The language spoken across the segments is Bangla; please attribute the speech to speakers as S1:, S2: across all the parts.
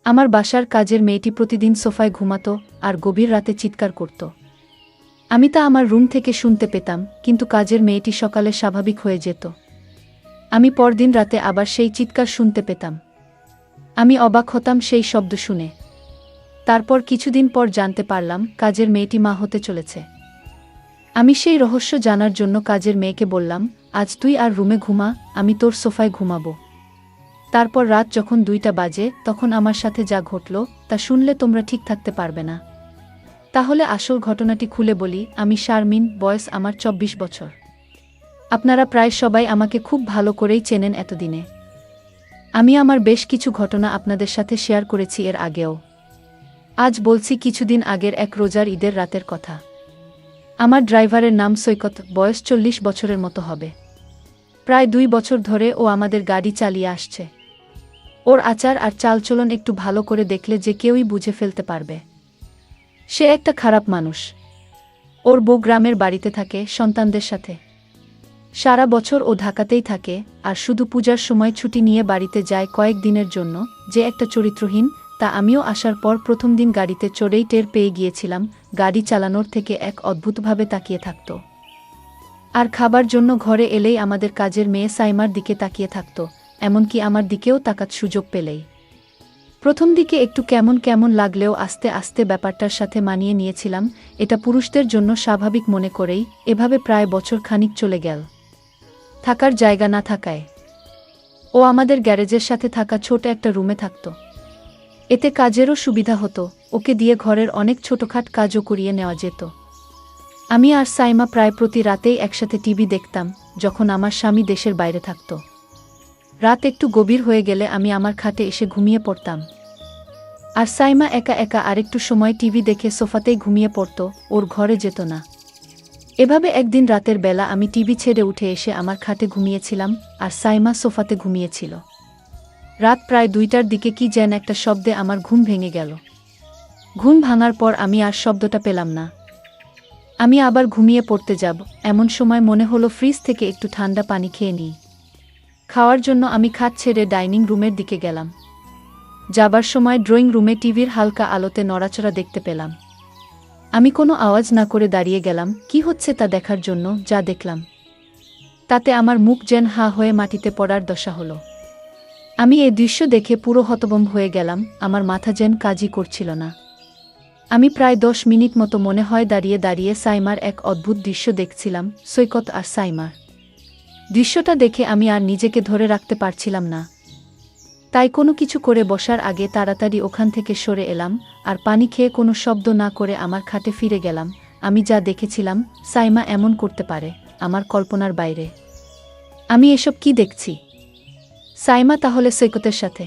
S1: আমার বাসার কাজের মেয়েটি প্রতিদিন সোফায় ঘুমাতো আর গভীর রাতে চিৎকার করত। আমি তা আমার রুম থেকে শুনতে পেতাম, কিন্তু কাজের মেয়েটি সকালে স্বাভাবিক হয়ে যেত। আমি পরদিন রাতে আবার সেই চিৎকার শুনতে পেতাম। আমি অবাক হতাম সেই শব্দ শুনে। তারপর কিছুদিন পর জানতে পারলাম কাজের মেয়েটি মা হতে চলেছে। আমি সেই রহস্য জানার জন্য কাজের মেয়েকে বললাম, আজ তুই আর রুমে ঘুমা, আমি তোর সোফায় ঘুমাবো। তারপর রাত যখন 2টা বাজে তখন আমার সাথে যা ঘটল তা শুনলে তোমরা ঠিক থাকতে পারবে না। তাহলে আসল ঘটনাটি খুলে বলি। আমি শারমিন, বয়স আমার 24 বছর। আপনারা প্রায় সবাই আমাকে খুব ভালো করেই চেনেন এতদিনে। আমি আমার বেশ কিছু ঘটনা আপনাদের সাথে শেয়ার করেছি এর আগেও। আজ বলছি কিছুদিন আগের এক রোজার ঈদের রাতের কথা। আমার ড্রাইভারের নাম সৈকত, বয়স 40 বছরের মতো হবে। প্রায় 2 বছর ধরে ও আমাদের গাড়ি চালিয়ে আসছে। ওর আচার আর চালচলন একটু ভালো করে দেখলে যে কেউই বুঝে ফেলতে পারবে সে একটা খারাপ মানুষ। ওর বউ গ্রামের বাড়িতে থাকে সন্তানদের সাথে। সারা বছর ও ঢাকাতেই থাকে, আর শুধু পূজার সময় ছুটি নিয়ে বাড়িতে যায় কয়েক দিনের জন্য। যে একটা চরিত্রহীন তা আমিও আসার পর প্রথম দিন গাড়িতে চড়েই টের পেয়ে গিয়েছিলাম। গাড়ি চালানোর থেকে এক অদ্ভুতভাবে তাকিয়ে থাকত, আর খাবার জন্য ঘরে এলেই আমাদের কাজের মেয়ে সাইমার দিকে তাকিয়ে থাকত, এমনকি আমার দিকেও তাকাত সুযোগ পেলেই। প্রথম দিকে একটু কেমন কেমন লাগলেও আস্তে আস্তে ব্যাপারটার সাথে মানিয়ে নিয়েছিলাম। এটা পুরুষদের জন্য স্বাভাবিক মনে করেই এভাবে প্রায় বছর খানিক চলে গেল। থাকার জায়গা না থাকায় ও আমাদের গ্যারেজের সাথে থাকা ছোট একটা রুমে থাকত। এতে কাজেরও সুবিধা হতো, ওকে দিয়ে ঘরের অনেক ছোটখাট কাজও করিয়ে নেওয়া যেত। আমি আর সাইমা প্রায় প্রতি রাতেই একসাথে টিভি দেখতাম, যখন আমার স্বামী দেশের বাইরে থাকত। রাত একটু গভীর হয়ে গেলে আমি আমার খাটে এসে ঘুমিয়ে পড়তাম, আর সাইমা একা একা আরেকটু সময় টিভি দেখে সোফাতেই ঘুমিয়ে পড়ত, ওর ঘরে যেত না। এভাবে একদিন রাতের বেলা আমি টিভি ছেড়ে উঠে এসে আমার খাটে ঘুমিয়েছিলাম, আর সাইমা সোফাতে ঘুমিয়েছিল। রাত প্রায় 2টার দিকে কি যেন একটা শব্দে আমার ঘুম ভেঙে গেল। ঘুম ভাঙার পর আমি আর শব্দটা পেলাম না। আমি আবার ঘুমিয়ে পড়তে যাব, এমন সময় মনে হলো ফ্রিজ থেকে একটু ঠান্ডা পানি খেয়ে নিই। খাওয়ার জন্য আমি খাট ছেড়ে ডাইনিং রুমের দিকে গেলাম। যাবার সময় ড্রয়িং রুমে টিভির হালকা আলোতে নড়াচড়া দেখতে পেলাম। আমি কোনো আওয়াজ না করে দাঁড়িয়ে গেলাম কি হচ্ছে তা দেখার জন্য। যা দেখলাম তাতে আমার মুখ যেন হা হয়ে মাটিতে পড়ার দশা হলো। আমি এই দৃশ্য দেখে পুরো হতভম্ব হয়ে গেলাম, আমার মাথা যেন কাজই করছিল না। আমি প্রায় 10 মিনিট মতো মনে হয় দাঁড়িয়ে দাঁড়িয়ে সাইমার এক অদ্ভুত দৃশ্য দেখছিলাম, সৈকত আর সাইমার। দৃশ্যটা দেখে আমি আর নিজেকে ধরে রাখতে পারছিলাম না। তাই কোনো কিছু করে বসার আগে তাড়াতাড়ি ওখান থেকে সরে এলাম, আর পানি খেয়ে কোনো শব্দ না করে আমার খাটে ফিরে গেলাম। আমি যা দেখেছিলাম সাইমা এমন করতে পারে, আমার কল্পনার বাইরে। আমি এসব কি দেখছি? সাইমা তাহলে সৈকতের সাথে?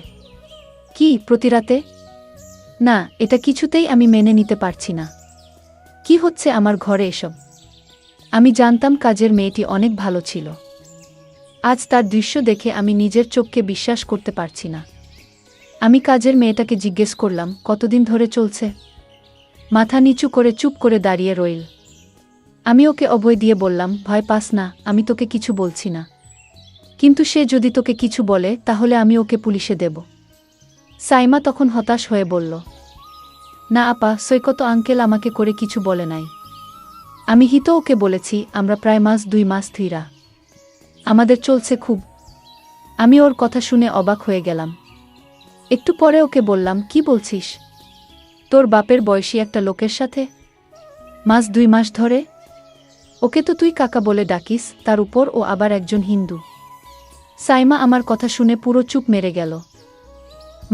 S1: কি প্রতি রাতে? না, এটা কিছুতেই আমি মেনে নিতে পারছি না। কি হচ্ছে আমার ঘরে এসব? আমি জানতাম কাজের মেয়েটি অনেক ভালো ছিল। আজ তার দৃশ্য দেখে আমি নিজের চোখকে বিশ্বাস করতে পারছি না। আমি কাজের মেয়েটাকে জিজ্ঞেস করলাম, কতদিন ধরে চলছে? মাথা নিচু করে চুপ করে দাঁড়িয়ে রইল। আমি ওকে অভয় দিয়ে বললাম, ভয় পাস না, আমি তোকে কিছু বলছি না। কিন্তু সে যদি তোকে কিছু বলে তাহলে আমি ওকে পুলিশে দেব। সাইমা তখন হতাশ হয়ে বলল, না আপা, সৈকত আঙ্কেল আমাকে করে কিছু বলে নাই। আমি হিতো ওকে বলেছি আমরা প্রায় 2 মাস ধইরা আমাদের চলছে খুব। আমি ওর কথা শুনে অবাক হয়ে গেলাম। একটু পরে ওকে বললাম, কি বলছিস? তোর বাপের বয়সী একটা লোকের সাথে 2 মাস ধরে? ওকে তো তুই কাকা বলে ডাকিস, তার উপর ও আবার একজন হিন্দু। সাইমা আমার কথা শুনে পুরো চুপ মেরে গেল,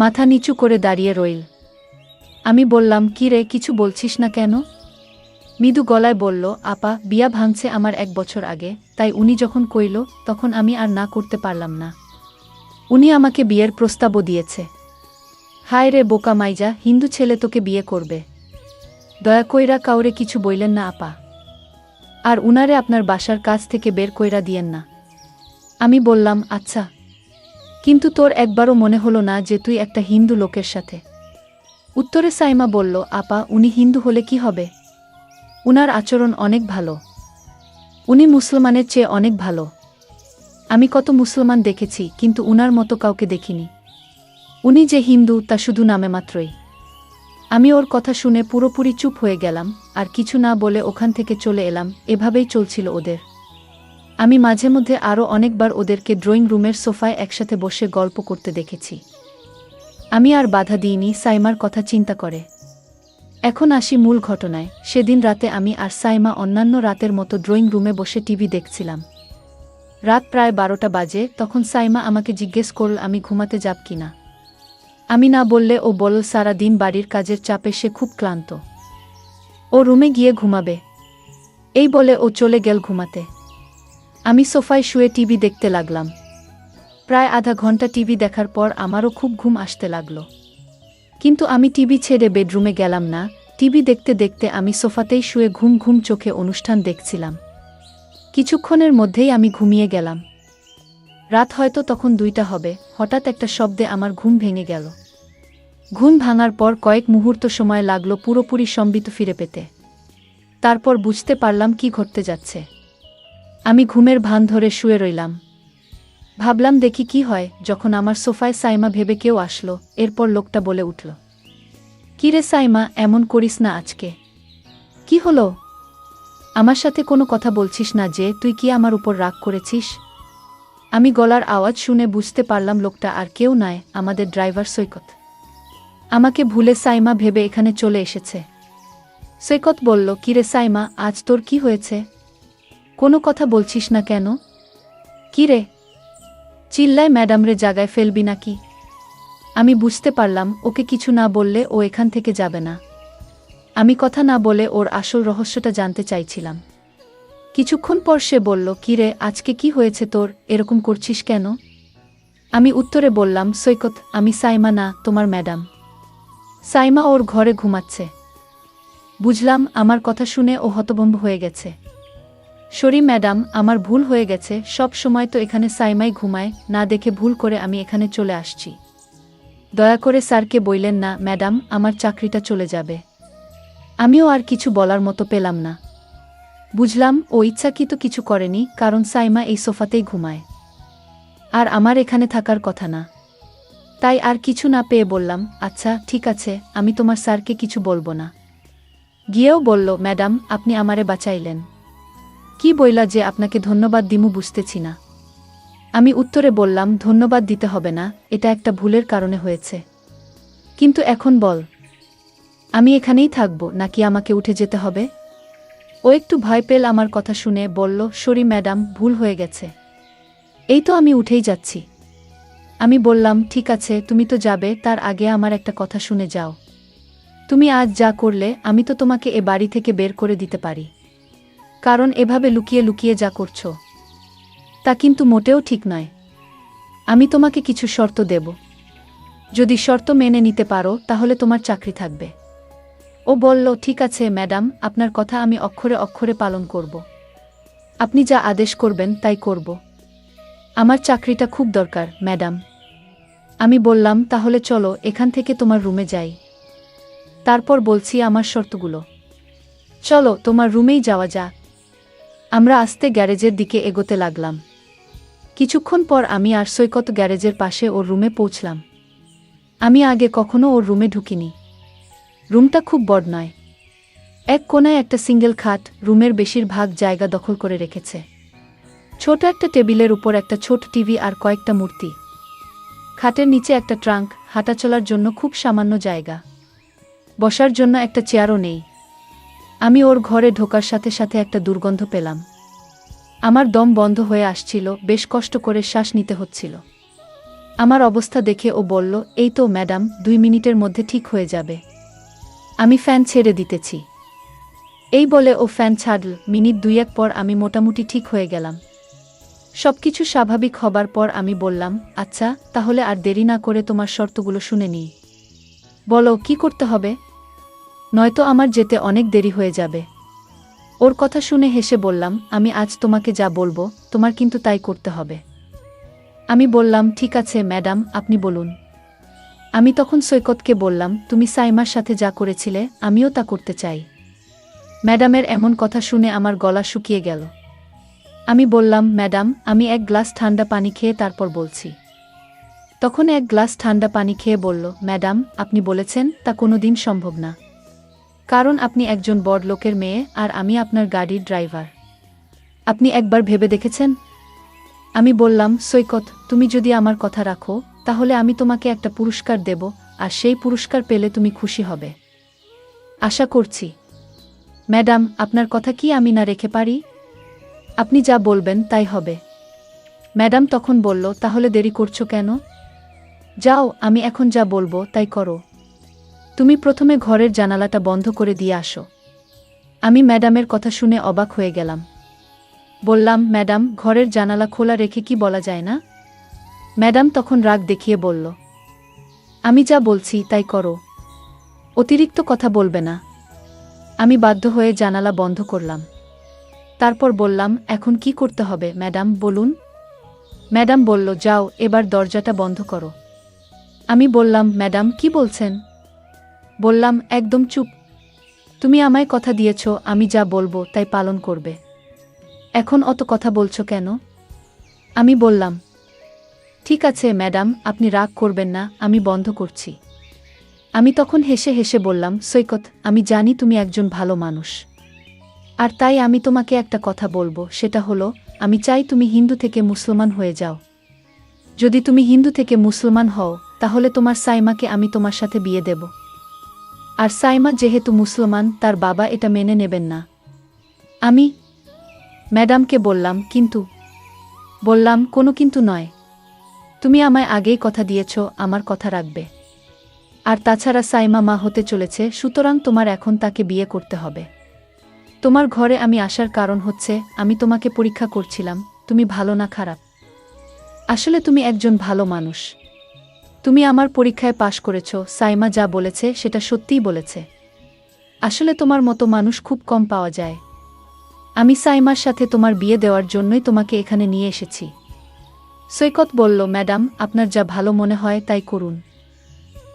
S1: মাথা নিচু করে দাঁড়িয়ে রইল। আমি বললাম, কি রে, কিছু বলছিস না কেন? মৃদু গলায় বলল, আপা, বিয়া ভাঙছে আমার 1 বছর আগে, তাই উনি যখন কইল তখন আমি আর না করতে পারলাম না। উনি আমাকে বিয়ের প্রস্তাবও দিয়েছে। হায় রে বোকা মাইজা, হিন্দু ছেলে তোকে বিয়ে করবে? দয়া কইরা কাউরে কিছু বইলেন না আপা, আর উনারে আপনার বাসার কাছ থেকে বের কইরা দিয়েন না। আমি বললাম, আচ্ছা, কিন্তু তোর একবারও মনে হলো না যে তুই একটা হিন্দু লোকের সাথে? উত্তরে সাইমা বলল, আপা, উনি হিন্দু হলে কি হবে? উনার আচরণ অনেক ভালো। উনি মুসলমানের চেয়ে অনেক ভালো। আমি কত মুসলমান দেখেছি, কিন্তু উনার মতো কাউকে দেখিনি। উনি যে হিন্দু তা শুধু নামে মাত্রই। আমি ওর কথা শুনে পুরোপুরি চুপ হয়ে গেলাম, আর কিছু না বলে ওখান থেকে চলে এলাম। এভাবেই চলছিল ওদের। আমি মাঝে মধ্যে আরও অনেকবার ওদেরকে ড্রয়িং রুমের সোফায় একসাথে বসে গল্প করতে দেখেছি। আমি আর বাধা দিইনি সাইমার কথা চিন্তা করে। এখন আসি মূল ঘটনায়। সেদিন রাতে আমি আর সাইমা অন্যান্য রাতের মতো ড্রয়িং রুমে বসে টিভি দেখছিলাম। রাত প্রায় 12টা বাজে। তখন সাইমা আমাকে জিজ্ঞেস করল আমি ঘুমাতে যাব কিনা। আমি না বললে ও বলল সারা দিন বাড়ির কাজের চাপে সে খুব ক্লান্ত, ও রুমে গিয়ে ঘুমাবে। এই বলে ও চলে গেল ঘুমাতে। আমি সোফায় শুয়ে টিভি দেখতে লাগলাম। প্রায় আধা ঘন্টা টিভি দেখার পর আমারও খুব ঘুম আসতে লাগলো। কিন্তু আমি টিভি ছেড়ে বেডরুমে গেলাম না। টিভি দেখতে দেখতে আমি সোফাতেই শুয়ে ঘুম ঘুম চোখে অনুষ্ঠান দেখছিলাম। কিছুক্ষণের মধ্যেই আমি ঘুমিয়ে গেলাম। রাত হয়তো তখন 2টা হবে। হঠাৎ একটা শব্দে আমার ঘুম ভেঙে গেল। ঘুম ভাঙার পর কয়েক মুহূর্ত সময় লাগলো পুরোপুরি সম্বিত ফিরে পেতে। তারপর বুঝতে পারলাম কি ঘটতে যাচ্ছে। আমি ঘুমের ভান ধরে শুয়ে রইলাম। ভাবলাম দেখি কি হয়। যখন আমার সোফায় সাইমা ভেবে কেউ আসলো। এরপর লোকটা বলে উঠল, কি রে সাইমা, এমন করিস না আজকে। কি হলো? আমার সাথে কোনো কথা বলছিস না যে? তুই কি আমার উপর রাগ করেছিস? আমি গলার আওয়াজ শুনে বুঝতে পারলাম লোকটা আর কেউ নয়, আমাদের ড্রাইভার সৈকত। আমাকে ভুলে সাইমা ভেবে এখানে চলে এসেছে। সৈকত বলল, কি রে সাইমা, আজ তোর কি হয়েছে? কোনো কথা বলছিস না কেন? কি রে? চিল্লায় ম্যাডামরে জাগায় ফেলবি নাকি? আমি বুঝতে পারলাম ওকে কিছু না বললে ও এখান থেকে যাবে না। আমি কথা না বলে ওর আসল রহস্যটা জানতে চাইছিলাম। কিছুক্ষণ পর সে বলল, কি রে, আজকে কি হয়েছে তোর, এরকম করছিস কেন? আমি উত্তরে বললাম, সৈকত, আমি সাইমা না, তোমার ম্যাডাম। সাইমা ওর ঘরে ঘুমাচ্ছে। বুঝলাম আমার কথা শুনে ও হতভম্ব হয়ে গেছে। সরি ম্যাডাম, আমার ভুল হয়ে গেছে। সব সময় তো এখানে সাইমাই ঘুমায়, না দেখে ভুল করে আমি এখানে চলে আসছি। দয়া করে স্যারকে বললেন না ম্যাডাম, আমার চাকরিটা চলে যাবে। আমিও আর কিছু বলার মতো পেলাম না। বুঝলাম ও ইচ্ছাকৃত কিছু করেনি, কারণ সাইমা এই সোফাতেই ঘুমায়, আর আমার এখানে থাকার কথা না। তাই আর কিছু না পেয়ে বললাম, আচ্ছা ঠিক আছে, আমি তোমার স্যারকে কিছু বলবো না। গিয়েও বলল, ম্যাডাম, আপনি আমারে বাঁচাইলেন। কি বইলা যে আপনাকে ধন্যবাদ দিমু বুঝতেছি না। আমি উত্তরে বললাম, ধন্যবাদ দিতে হবে না, এটা একটা ভুলের কারণে হয়েছে। কিন্তু এখন বল, আমি এখানেই থাকবো নাকি আমাকে উঠে যেতে হবে? ও একটু ভয় পেল আমার কথা শুনে, বলল, সরি ম্যাডাম, ভুল হয়ে গেছে। এই তো আমি উঠেই যাচ্ছি। আমি বললাম, ঠিক আছে, তুমি তো যাবে, তার আগে আমার একটা কথা শুনে যাও। তুমি আজ যা করলে, আমি তো তোমাকে এ বাড়ি থেকে বের করে দিতে পারি। কারণ এভাবে লুকিয়ে লুকিয়ে যা করছো, তা কিন্তু মোটেও ঠিক নয়। আমি তোমাকে কিছু শর্ত দেব। যদি শর্ত মেনে নিতে পারো তাহলে তোমার চাকরি থাকবে। ও বলল, ঠিক আছে ম্যাডাম, আপনার কথা আমি অক্ষরে অক্ষরে পালন করব। আপনি যা আদেশ করবেন তাই করব। আমার চাকরিটা খুব দরকার ম্যাডাম। আমি বললাম, তাহলে চলো এখান থেকে তোমার রুমে যাই। তারপর বলছি আমার শর্তগুলো। চলো তোমার রুমেই যাওয়া যাক। আমরা আস্তে গ্যারেজের দিকে এগোতে লাগলাম। কিছুক্ষণ পর আমি আর সৈকত গ্যারেজের পাশে ওর রুমে পৌঁছলাম। আমি আগে কখনো ওর রুমে ঢুকিনি। রুমটা খুব বড় নয়। এক কোণায় একটা সিঙ্গেল খাট রুমের বেশিরভাগ জায়গা দখল করে রেখেছে। ছোট একটা টেবিলের উপর একটা ছোট টিভি আর কয়েকটা মূর্তি। খাটের নিচে একটা ট্রাঙ্ক, হাঁটাচলার জন্য খুব সামান্য জায়গা। বসার জন্য একটা চেয়ারও নেই। আমি ওর ঘরে ঢোকার সাথে সাথে একটা দুর্গন্ধ পেলাম। আমার দম বন্ধ হয়ে আসছিল, বেশ কষ্ট করে শ্বাস নিতে হচ্ছিল। আমার অবস্থা দেখে ও বলল, এই তো ম্যাডাম, 2 মিনিটের মধ্যে ঠিক হয়ে যাবে। আমি ফ্যান ছেড়ে দিতেছি। এই বলে ও ফ্যান ছাড়ল। মিনিট 2 পর আমি মোটামুটি ঠিক হয়ে গেলাম। সবকিছু স্বাভাবিক হবার পর আমি বললাম, আচ্ছা তাহলে আর দেরি না করে তোমার শর্তগুলো শুনে নিই। বলো কি করতে হবে, নয়তো আমার যেতে অনেক দেরি হয়ে যাবে। ওর কথা শুনে হেসে বললাম, আমি আজ তোমাকে যা বলবো তোমার কিন্তু তাই করতে হবে। আমি বললাম, ঠিক আছে ম্যাডাম, আপনি বলুন। আমি তখন সৈকতকে বললাম, তুমি সাইমার সাথে যা করেছিলে আমিও তা করতে চাই। ম্যাডামের এমন কথা শুনে আমার গলা শুকিয়ে গেল। আমি বললাম, ম্যাডাম, আমি 1 গ্লাস ঠান্ডা পানি খেয়ে তারপর বলছি। তখন এক গ্লাস ঠান্ডা পানি খেয়ে বলল, ম্যাডাম, আপনি বলেছেন তা কোনোদিন সম্ভব না। কারণ আপনি একজন বড়লোকের মেয়ে আর আমি আপনার গাড়ির ড্রাইভার। আপনি একবার ভেবে দেখেছেন? আমি বললাম, সৈকত, তুমি যদি আমার কথা রাখো তাহলে আমি তোমাকে একটা পুরস্কার দেব, আর সেই পুরস্কার পেলে তুমি খুশি হবে। আশা করছি। ম্যাডাম, আপনার কথা কি আমি না রেখে পারি? আপনি যা বলবেন তাই হবে। ম্যাডাম তখন বলল, তাহলে দেরি করছো কেন? যাও, আমি এখন যা বলবো তাই করো। তুমি প্রথমে ঘরের জানালাটা বন্ধ করে দিয়ে আসো। আমি ম্যাডামের কথা শুনে অবাক হয়ে গেলাম। বললাম, ম্যাডাম, ঘরের জানালা খোলা রেখে কি বলা যায় না? ম্যাডাম তখন রাগ দেখিয়ে বলল, আমি যা বলছি তাই করো, অতিরিক্ত কথা বলবে না। আমি বাধ্য হয়ে জানালা বন্ধ করলাম। তারপর বললাম, এখন কি করতে হবে ম্যাডাম বলুন? ম্যাডাম বলল, যাও, এবার দরজাটা বন্ধ করো। আমি বললাম, ম্যাডাম কি বলছেন? বললাম, একদম চুপ। তুমি আমায় কথা দিয়েছ আমি যা বলবো তাই পালন করবে। এখন অত কথা বলছো কেন? আমি বললাম, ঠিক আছে ম্যাডাম, আপনি রাগ করবেন না, আমি বন্ধ করছি। আমি তখন হেসে হেসে বললাম, সৈকত, আমি জানি তুমি একজন ভালো মানুষ। আর তাই আমি তোমাকে একটা কথা বলবো, সেটা হলো, আমি চাই তুমি হিন্দু থেকে মুসলমান হয়ে যাও। যদি তুমি হিন্দু থেকে মুসলমান হও তাহলে তোমার সাইমাকে আমি তোমার সাথে বিয়ে দেব। আর সাইমা যেহেতু মুসলমান, তার বাবা এটা মেনে নেবেন না। আমি ম্যাডামকে বললাম, কিন্তু? বললাম, কোনো কিন্তু নয়। তুমি আমায় আগেই কথা দিয়েছ আমার কথা রাখবে। আর তাছাড়া সাইমা মা হতে চলেছে, সুতরাং তোমার এখন তাকে বিয়ে করতে হবে। তোমার ঘরে আমি আসার কারণ হচ্ছে, আমি তোমাকে পরীক্ষা করছিলাম তুমি ভালো না খারাপ। আসলে তুমি একজন ভালো মানুষ। তুমি আমার পরীক্ষায় পাশ করেছ, সাইমা যা বলেছে সেটা সত্যিই বলেছে। আসলে তোমার মতো মানুষ খুব কম পাওয়া যায়। আমি সাইমার সাথে তোমার বিয়ে দেওয়ার জন্যই তোমাকে এখানে নিয়ে এসেছি। সৈকত বলল, ম্যাডাম, আপনার যা ভালো মনে হয় তাই করুন।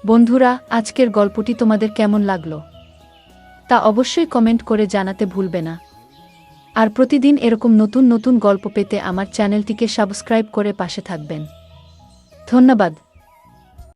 S1: বন্ধুরা, আজকের গল্পটি তোমাদের কেমন লাগলো তা অবশ্যই কমেন্ট করে জানাতে ভুলবে না। আর প্রতিদিন এরকম নতুন নতুন গল্প পেতে আমার চ্যানেলটিকে সাবস্ক্রাইব করে পাশে থাকবেন। ধন্যবাদ।